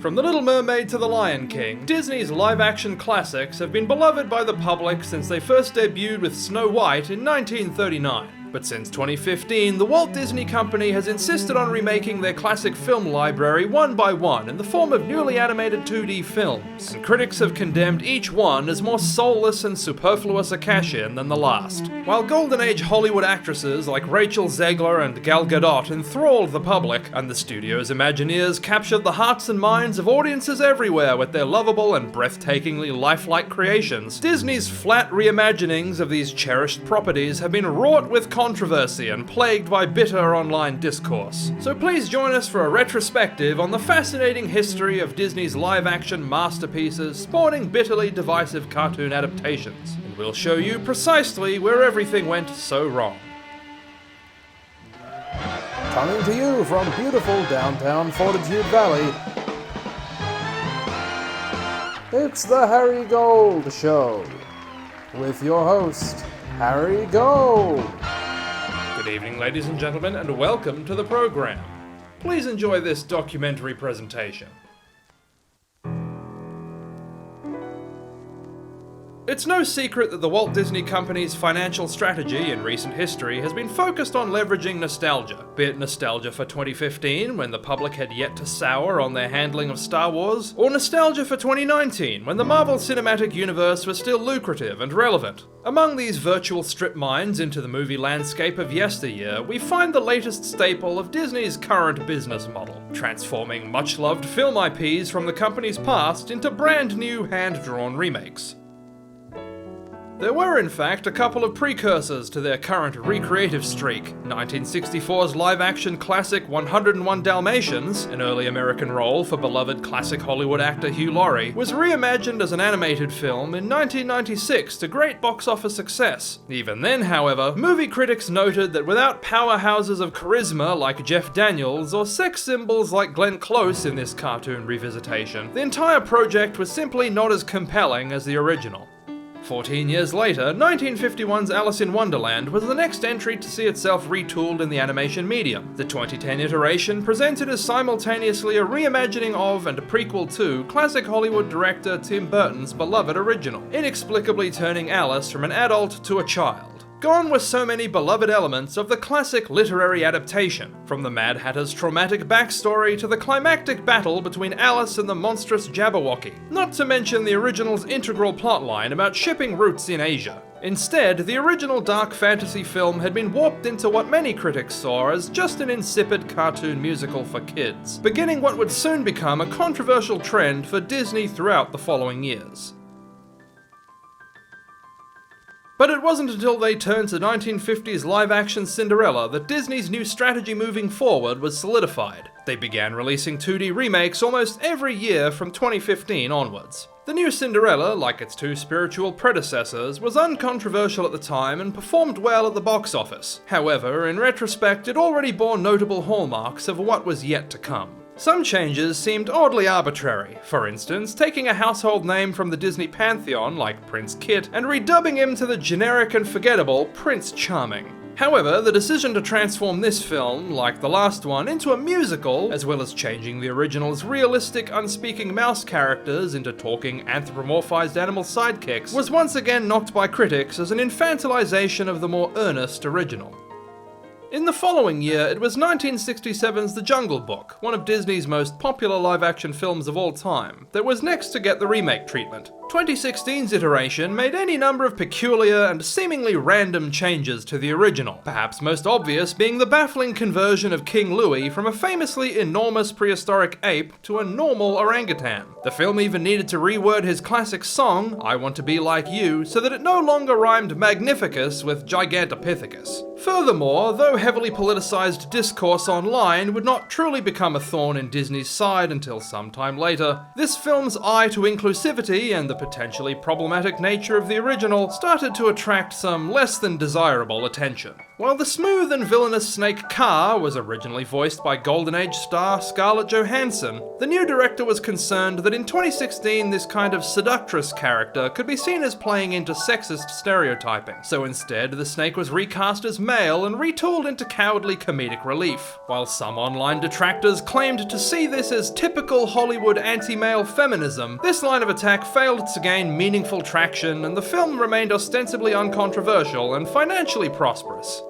From The Little Mermaid to The Lion King, Disney's live-action classics have been beloved by the public since they first debuted with Snow White in 1939. But since 2015, the Walt Disney Company has insisted on remaking their classic film library one by one in the form of newly animated 2D films, and critics have condemned each one as more soulless and superfluous a cash-in than the last. While Golden Age Hollywood actresses like Rachel Zegler and Gal Gadot enthralled the public, and the studio's Imagineers captured the hearts and minds of audiences everywhere with their lovable and breathtakingly lifelike creations, Disney's flat reimaginings of these cherished properties have been wrought with controversy and plagued by bitter online discourse. So please join us for a retrospective on the fascinating history of Disney's live-action masterpieces spawning bitterly divisive cartoon adaptations, and we'll show you precisely where everything went so wrong. Coming to you from beautiful downtown Fortitude Valley, it's the Harry Gold Show, with your host, Harry Gold. Good evening, ladies and gentlemen, and welcome to the program. Please enjoy this documentary presentation. It's no secret that the Walt Disney Company's financial strategy in recent history has been focused on leveraging nostalgia, be it nostalgia for 2015, when the public had yet to sour on their handling of Star Wars, or nostalgia for 2019, when the Marvel Cinematic Universe was still lucrative and relevant. Among these virtual strip mines into the movie landscape of yesteryear, we find the latest staple of Disney's current business model, transforming much-loved film IPs from the company's past into brand new hand-drawn remakes. There were, in fact, a couple of precursors to their current recreative streak. 1964's live-action classic 101 Dalmatians, an early American role for beloved classic Hollywood actor Hugh Laurie, was reimagined as an animated film in 1996 to great box office success. Even then, however, movie critics noted that without powerhouses of charisma like Jeff Daniels or sex symbols like Glenn Close in this cartoon revisitation, the entire project was simply not as compelling as the original. 14 years later, 1951's Alice in Wonderland was the next entry to see itself retooled in the animation medium. The 2010 iteration presented as simultaneously a reimagining of and a prequel to classic Hollywood director Tim Burton's beloved original, inexplicably turning Alice from an adult to a child. Gone were so many beloved elements of the classic literary adaptation, from the Mad Hatter's traumatic backstory to the climactic battle between Alice and the monstrous Jabberwocky, not to mention the original's integral plotline about shipping routes in Asia. Instead, the original dark fantasy film had been warped into what many critics saw as just an insipid cartoon musical for kids, beginning what would soon become a controversial trend for Disney throughout the following years. But it wasn't until they turned to 1950s live-action Cinderella that Disney's new strategy moving forward was solidified. They began releasing 2D remakes almost every year from 2015 onwards. The new Cinderella, like its two spiritual predecessors, was uncontroversial at the time and performed well at the box office. However, in retrospect, it already bore notable hallmarks of what was yet to come. Some changes seemed oddly arbitrary, for instance, taking a household name from the Disney pantheon like Prince Kit and redubbing him to the generic and forgettable Prince Charming. However, the decision to transform this film, like the last one, into a musical, as well as changing the original's realistic unspeaking mouse characters into talking anthropomorphized animal sidekicks, was once again knocked by critics as an infantilization of the more earnest original. In the following year, it was 1967's The Jungle Book, one of Disney's most popular live-action films of all time, that was next to get the remake treatment. 2016's iteration made any number of peculiar and seemingly random changes to the original, perhaps most obvious being the baffling conversion of King Louie from a famously enormous prehistoric ape to a normal orangutan. The film even needed to reword his classic song, I Want to Be Like You, so that it no longer rhymed Magnificus with Gigantopithecus. Furthermore, though heavily politicized discourse online would not truly become a thorn in Disney's side until some time later, this film's eye to inclusivity and the potentially problematic nature of the original started to attract some less than desirable attention. While the smooth and villainous snake Kaa was originally voiced by Golden Age star Scarlett Johansson, the new director was concerned that in 2016 this kind of seductress character could be seen as playing into sexist stereotyping, so instead the snake was recast as male and retooled into cowardly comedic relief. While some online detractors claimed to see this as typical Hollywood anti-male feminism, this line of attack failed to gain meaningful traction, and the film remained ostensibly uncontroversial and financially prosperous.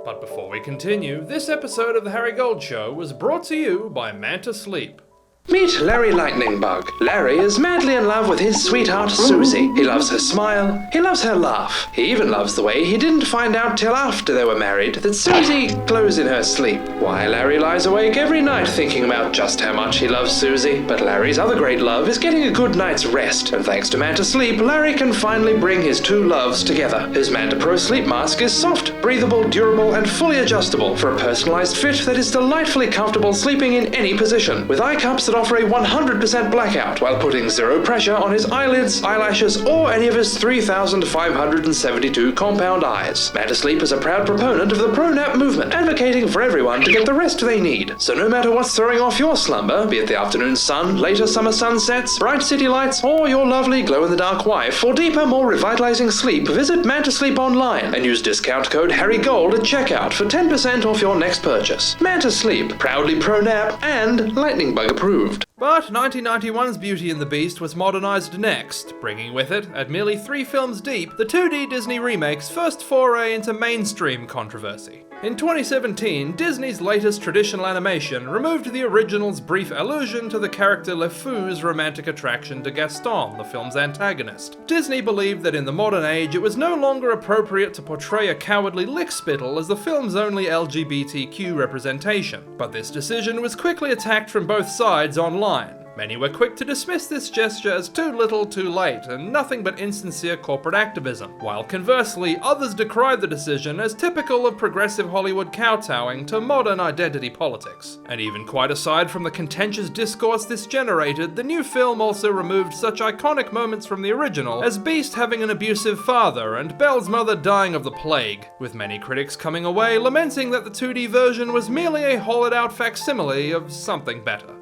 But before we continue, this episode of The Harry Gold Show was brought to you by Mantis Sleep. Meet Larry Lightningbug. Larry is madly in love with his sweetheart Susie. He loves her smile, he loves her laugh. He even loves the way he didn't find out till after they were married that Susie glows in her sleep. Why, Larry lies awake every night thinking about just how much he loves Susie. But Larry's other great love is getting a good night's rest, and thanks to Mantis Sleep, Larry can finally bring his two loves together. His Manta Pro sleep mask is soft, breathable, durable, and fully adjustable for a personalized fit that is delightfully comfortable sleeping in any position, with eye cups that offer a 100% blackout while putting zero pressure on his eyelids, eyelashes, or any of his 3,572 compound eyes. Mantis Sleep is a proud proponent of the pro-nap movement, advocating for everyone to get the rest they need. So no matter what's throwing off your slumber, be it the afternoon sun, later summer sunsets, bright city lights, or your lovely glow-in-the-dark wife, for deeper, more revitalizing sleep, visit Mantis Sleep online and use discount code HARRYGOLD at checkout for 10% off your next purchase. Mantis Sleep, proudly pro-nap and lightning bug approved. But 1991's Beauty and the Beast was modernized next, bringing with it, at merely 3 films deep, the 2D Disney remake's first foray into mainstream controversy. In 2017, Disney's latest traditional animation removed the original's brief allusion to the character LeFou's romantic attraction to Gaston, the film's antagonist. Disney believed that in the modern age it was no longer appropriate to portray a cowardly lickspittle as the film's only LGBTQ representation, but this decision was quickly attacked from both sides online. Many were quick to dismiss this gesture as too little too late and nothing but insincere corporate activism, while conversely others decried the decision as typical of progressive Hollywood kowtowing to modern identity politics. And even quite aside from the contentious discourse this generated, the new film also removed such iconic moments from the original as Beast having an abusive father and Belle's mother dying of the plague, with many critics coming away lamenting that the 2D version was merely a hollowed-out facsimile of something better.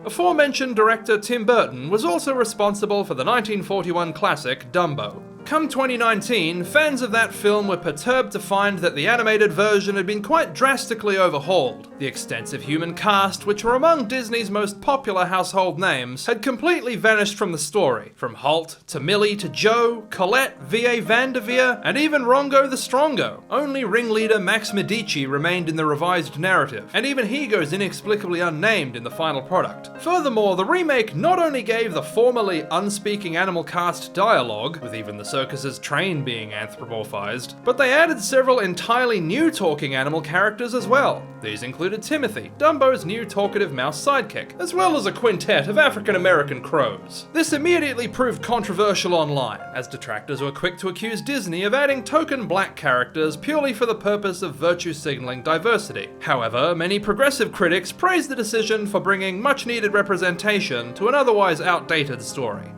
Aforementioned director Tim Burton was also responsible for the 1941 classic Dumbo. Come 2019, fans of that film were perturbed to find that the animated version had been quite drastically overhauled. The extensive human cast, which were among Disney's most popular household names, had completely vanished from the story. From Holt, to Millie, to Joe, Colette, V.A. Vanderveer, and even Rongo the Strongo. Only ringleader Max Medici remained in the revised narrative, and even he goes inexplicably unnamed in the final product. Furthermore, the remake not only gave the formerly unspeaking animal cast dialogue, with even the circus's train being anthropomorphized, but they added several entirely new talking animal characters as well. These included Timothy, Dumbo's new talkative mouse sidekick, as well as a quintet of African-American crows. This immediately proved controversial online, as detractors were quick to accuse Disney of adding token black characters purely for the purpose of virtue signaling diversity. However, many progressive critics praised the decision for bringing much-needed representation to an otherwise outdated story.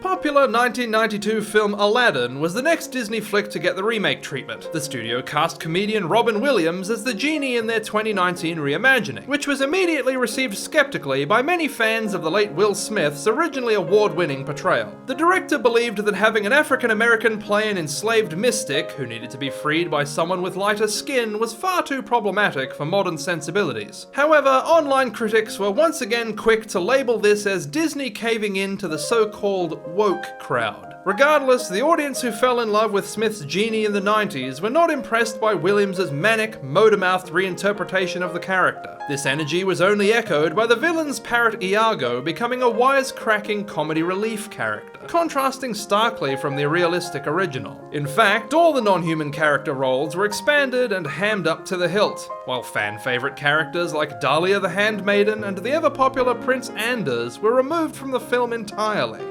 Popular 1992 film Aladdin was the next Disney flick to get the remake treatment. The studio cast comedian Robin Williams as the genie in their 2019 reimagining, which was immediately received skeptically by many fans of the late Will Smith's originally award-winning portrayal. The director believed that having an African-American play an enslaved mystic who needed to be freed by someone with lighter skin was far too problematic for modern sensibilities. However, online critics were once again quick to label this as Disney caving in to the so-called woke crowd. Regardless, the audience who fell in love with Smith's genie in the 90s were not impressed by Williams' manic, motor-mouthed reinterpretation of the character. This energy was only echoed by the villain's parrot Iago becoming a wisecracking comedy relief character, contrasting starkly from the realistic original. In fact, all the non-human character roles were expanded and hammed up to the hilt, while fan-favorite characters like Dahlia the Handmaiden and the ever-popular Prince Anders were removed from the film entirely.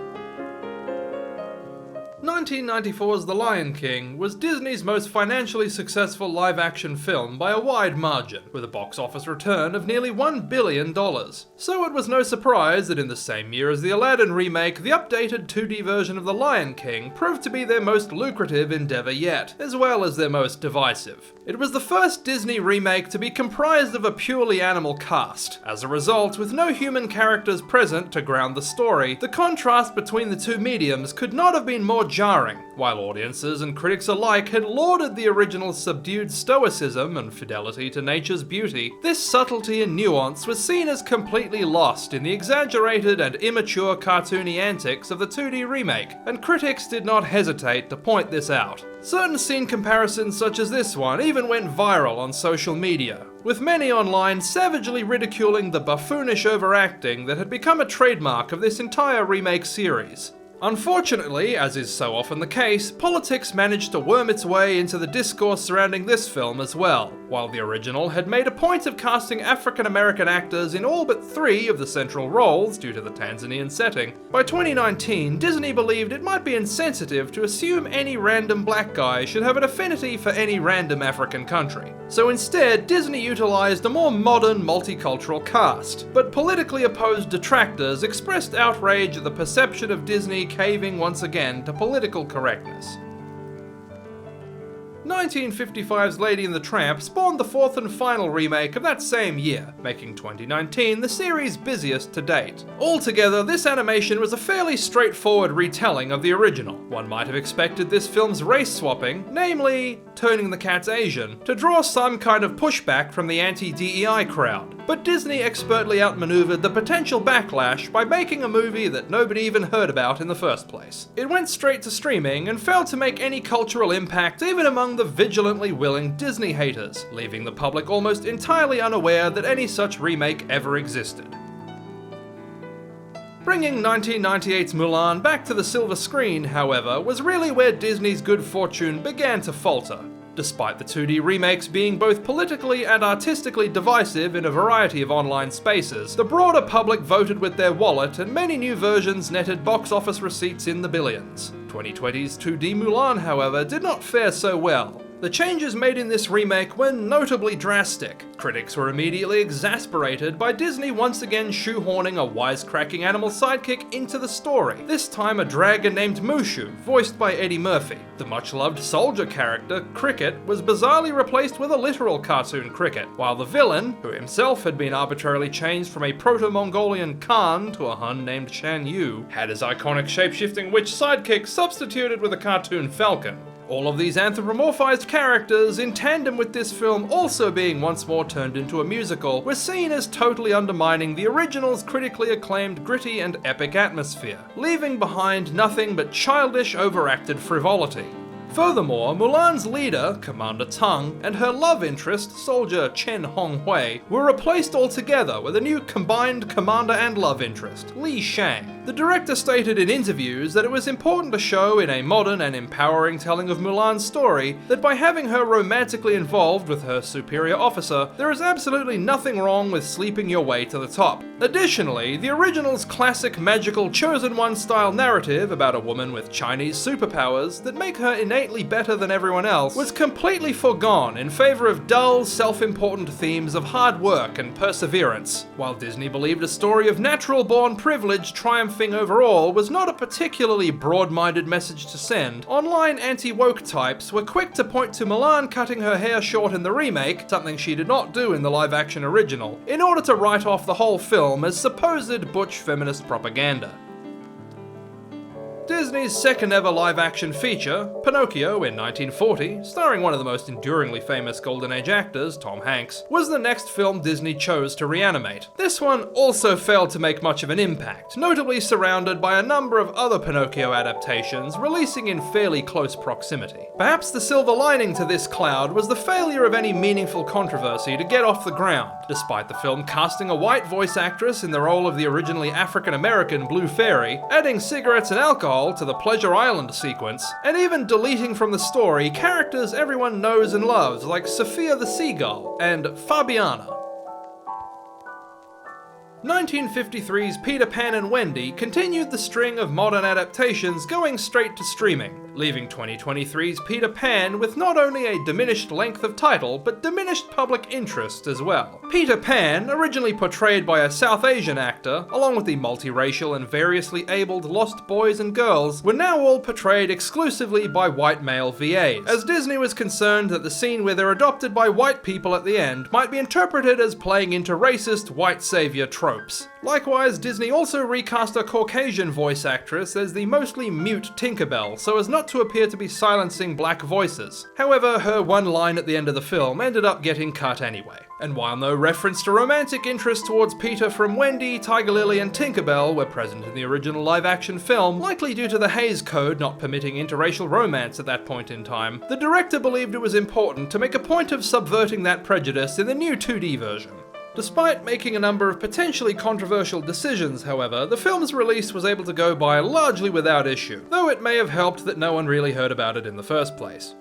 1994's The Lion King was Disney's most financially successful live-action film by a wide margin, with a box office return of nearly $1 billion. So it was no surprise that in the same year as the Aladdin remake, the updated 2D version of The Lion King proved to be their most lucrative endeavor yet, as well as their most divisive. It was the first Disney remake to be comprised of a purely animal cast. As a result, with no human characters present to ground the story, the contrast between the two mediums could not have been more jarring. While audiences and critics alike had lauded the original's subdued stoicism and fidelity to nature's beauty, this subtlety and nuance was seen as completely lost in the exaggerated and immature cartoony antics of the 2D remake, and critics did not hesitate to point this out. Certain scene comparisons such as this one even went viral on social media, with many online savagely ridiculing the buffoonish overacting that had become a trademark of this entire remake series. Unfortunately, as is so often the case, politics managed to worm its way into the discourse surrounding this film as well. While the original had made a point of casting African-American actors in all but 3 of the central roles due to the Tanzanian setting, by 2019 Disney believed it might be insensitive to assume any random black guy should have an affinity for any random African country. So instead, Disney utilized a more modern, multicultural cast, but politically opposed detractors expressed outrage at the perception of Disney caving once again to political correctness. 1955's Lady and the Tramp spawned the 4th and final remake of that same year, making 2019 the series' busiest to date. Altogether, this animation was a fairly straightforward retelling of the original. One might have expected this film's race swapping, namely turning the cats Asian, to draw some kind of pushback from the anti-DEI crowd. But Disney expertly outmaneuvered the potential backlash by making a movie that nobody even heard about in the first place. It went straight to streaming and failed to make any cultural impact even among the vigilantly willing Disney haters, leaving the public almost entirely unaware that any such remake ever existed. Bringing 1998's Mulan back to the silver screen, however, was really where Disney's good fortune began to falter. Despite the 2D remakes being both politically and artistically divisive in a variety of online spaces, the broader public voted with their wallet and many new versions netted box office receipts in the billions. 2020's 2D Mulan, however, did not fare so well. The changes made in this remake were notably drastic. Critics were immediately exasperated by Disney once again shoehorning a wisecracking animal sidekick into the story, this time a dragon named Mushu, voiced by Eddie Murphy. The much-loved soldier character, Cricket, was bizarrely replaced with a literal cartoon cricket, while the villain, who himself had been arbitrarily changed from a Proto-Mongolian Khan to a Hun named Shan Yu, had his iconic shape-shifting witch sidekick substituted with a cartoon falcon. All of these anthropomorphized characters, in tandem with this film also being once more turned into a musical, were seen as totally undermining the original's critically acclaimed gritty and epic atmosphere, leaving behind nothing but childish, overacted frivolity. Furthermore, Mulan's leader, Commander Tang, and her love interest, soldier Chen Honghui, were replaced altogether with a new combined commander and love interest, Li Shang. The director stated in interviews that it was important to show in a modern and empowering telling of Mulan's story that by having her romantically involved with her superior officer, there is absolutely nothing wrong with sleeping your way to the top. Additionally, the original's classic magical Chosen One style narrative about a woman with Chinese superpowers that make her innately better than everyone else was completely foregone in favor of dull, self-important themes of hard work and perseverance. While Disney believed a story of natural-born privilege triumphing over all was not a particularly broad-minded message to send, online anti-woke types were quick to point to Mulan cutting her hair short in the remake, something she did not do in the live-action original, in order to write off the whole film as supposed butch feminist propaganda. Disney's second ever live-action feature, Pinocchio in 1940, starring one of the most enduringly famous Golden Age actors, Tom Hanks, was the next film Disney chose to reanimate. This one also failed to make much of an impact, notably surrounded by a number of other Pinocchio adaptations releasing in fairly close proximity. Perhaps the silver lining to this cloud was the failure of any meaningful controversy to get off the ground, despite the film casting a white voice actress in the role of the originally African-American Blue Fairy, adding cigarettes and alcohol to the Pleasure Island sequence, and even deleting from the story characters everyone knows and loves like Sophia the Seagull and Fabiana. 1953's Pan and Wendy continued the string of modern adaptations going straight to streaming. leaving 2023's Peter Pan with not only a diminished length of title, but diminished public interest as well. Peter Pan, originally portrayed by a South Asian actor, along with the multiracial and variously abled lost boys and girls, were now all portrayed exclusively by white male VAs, as Disney was concerned that the scene where they're adopted by white people at the end might be interpreted as playing into racist white savior tropes. Likewise, Disney also recast a Caucasian voice actress as the mostly mute Tinkerbell, so as not to appear to be silencing black voices. However, her one line at the end of the film ended up getting cut anyway. And while no reference to romantic interest towards Peter from Wendy, Tiger Lily and Tinkerbell were present in the original live-action film, likely due to the Hays Code not permitting interracial romance at that point in time, the director believed it was important to make a point of subverting that prejudice in the new 2D version. Despite making a number of potentially controversial decisions, however, the film's release was able to go by largely without issue, though it may have helped that no one really heard about it in the first place.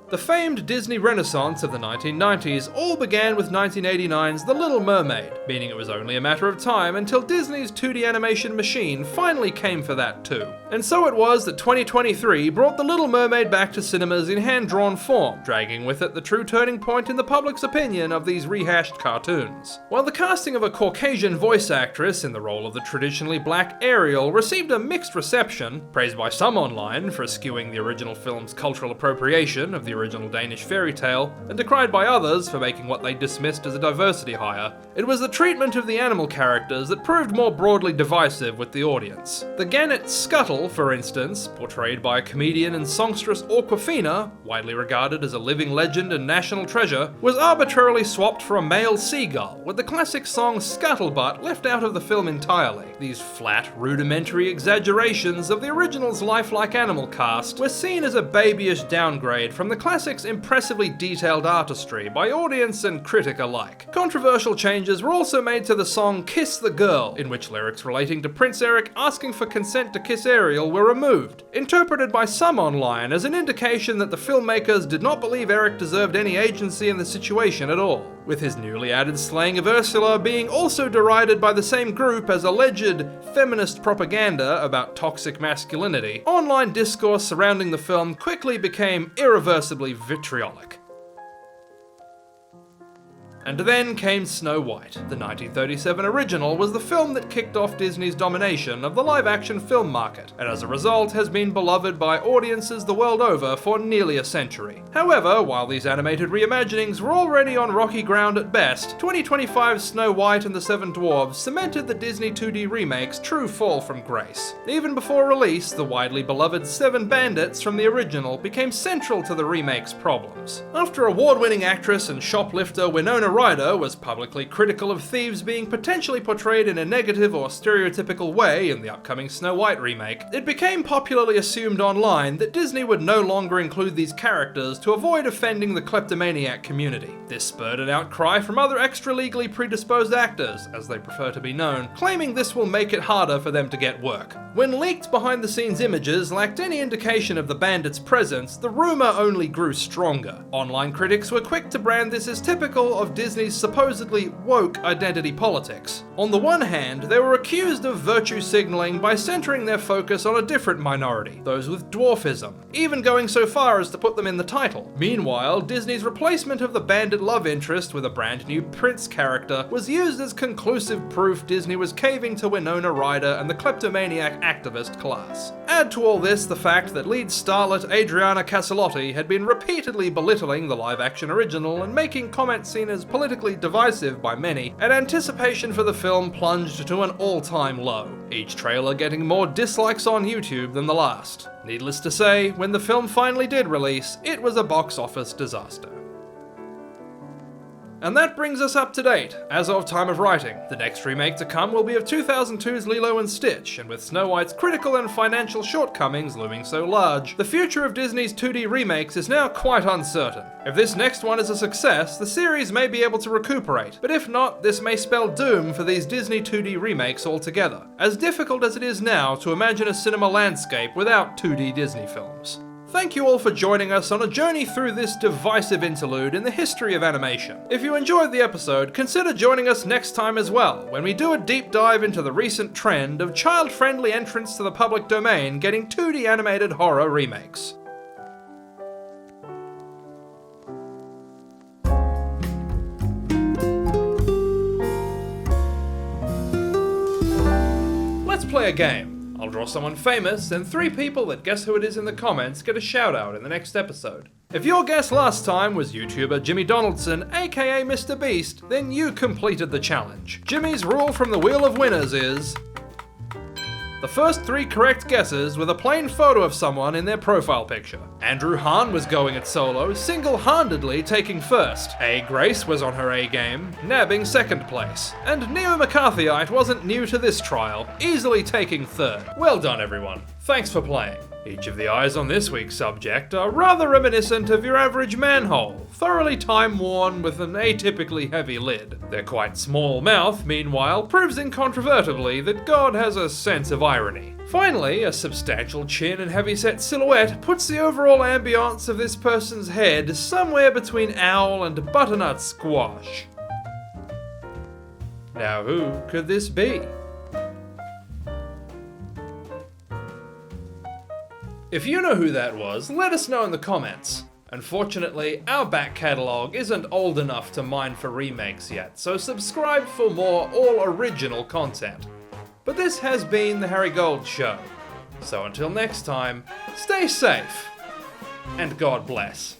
The famed Disney Renaissance of the 1990s all began with 1989's The Little Mermaid, meaning it was only a matter of time until Disney's 2D animation machine finally came for that too. And so it was that 2023 brought The Little Mermaid back to cinemas in hand-drawn form, dragging with it the true turning point in the public's opinion of these rehashed cartoons. While the casting of a Caucasian voice actress in the role of the traditionally black Ariel received a mixed reception, praised by some online for skewing the original film's cultural appropriation of the original Danish fairy tale, and decried by others for making what they dismissed as a diversity hire, it was the treatment of the animal characters that proved more broadly divisive with the audience. The gannet Scuttle, for instance, portrayed by comedian and songstress Awkwafina, widely regarded as a living legend and national treasure, was arbitrarily swapped for a male seagull, with the classic song Scuttlebutt left out of the film entirely. These flat, rudimentary exaggerations of the original's lifelike animal cast were seen as a babyish downgrade from the classic's impressively detailed artistry by audience and critic alike. Controversial changes were also made to the song Kiss the Girl, in which lyrics relating to Prince Eric asking for consent to kiss Ariel were removed, interpreted by some online as an indication that the filmmakers did not believe Eric deserved any agency in the situation at all, with his newly added slaying of Ursula being also derided by the same group as alleged feminist propaganda about toxic masculinity. Online discourse surrounding the film quickly became irreversibly vitriolic. And then came Snow White. The 1937 original was the film that kicked off Disney's domination of the live-action film market, and as a result has been beloved by audiences the world over for nearly a century. However, while these animated reimaginings were already on rocky ground at best, 2025's Snow White and the Seven Dwarfs cemented the Disney 2D remake's true fall from grace. Even before release, the widely beloved Seven Bandits from the original became central to the remake's problems. After award-winning actress and shoplifter Winona Ryder was publicly critical of thieves being potentially portrayed in a negative or stereotypical way in the upcoming Snow White remake, it became popularly assumed online that Disney would no longer include these characters to avoid offending the kleptomaniac community. This spurred an outcry from other extra-legally predisposed actors, as they prefer to be known, claiming this will make it harder for them to get work. When leaked behind-the-scenes images lacked any indication of the bandits' presence, the rumor only grew stronger. Online critics were quick to brand this as typical of Disney's supposedly woke identity politics. On the one hand, they were accused of virtue signaling by centering their focus on a different minority, those with dwarfism, even going so far as to put them in the title. Meanwhile, Disney's replacement of the bandit love interest with a brand new prince character was used as conclusive proof Disney was caving to Winona Ryder and the kleptomaniac activist class. Add to all this the fact that lead starlet Adriana Caselotti had been repeatedly belittling the live-action original and making comments seen as politically divisive by many, and anticipation for the film plunged to an all-time low, each trailer getting more dislikes on YouTube than the last. Needless to say, when the film finally did release, it was a box office disaster. And that brings us up to date, as of time of writing. The next remake to come will be of 2002's Lilo and Stitch, and with Snow White's critical and financial shortcomings looming so large, the future of Disney's 2D remakes is now quite uncertain. If this next one is a success, the series may be able to recuperate, but if not, this may spell doom for these Disney 2D remakes altogether, as difficult as it is now to imagine a cinema landscape without 2D Disney films. Thank you all for joining us on a journey through this divisive interlude in the history of animation. If you enjoyed the episode, consider joining us next time as well, when we do a deep dive into the recent trend of child-friendly entrants to the public domain getting 2D animated horror remakes. Let's play a game. I'll draw someone famous, and 3 people that guess who it is in the comments get a shout out in the next episode. If your guess last time was YouTuber Jimmy Donaldson, aka Mr. Beast, then you completed the challenge. Jimmy's rule from the Wheel of Winners is... the first 3 correct guesses with a plain photo of someone in their profile picture. Andrew Hahn was going it solo, single-handedly taking first. A. Grace was on her A game, nabbing second place. And Neo McCarthyite wasn't new to this trial, easily taking third. Well done everyone, thanks for playing. Each of the eyes on this week's subject are rather reminiscent of your average manhole, thoroughly time-worn with an atypically heavy lid. Their quite small mouth, meanwhile, proves incontrovertibly that God has a sense of irony. Finally, a substantial chin and heavy-set silhouette puts the overall ambiance of this person's head somewhere between owl and butternut squash. Now who could this be? If you know who that was, let us know in the comments. Unfortunately, our back catalogue isn't old enough to mine for remakes yet, so subscribe for more all-original content. But this has been the Harry Gold Show. So until next time, stay safe, and God bless.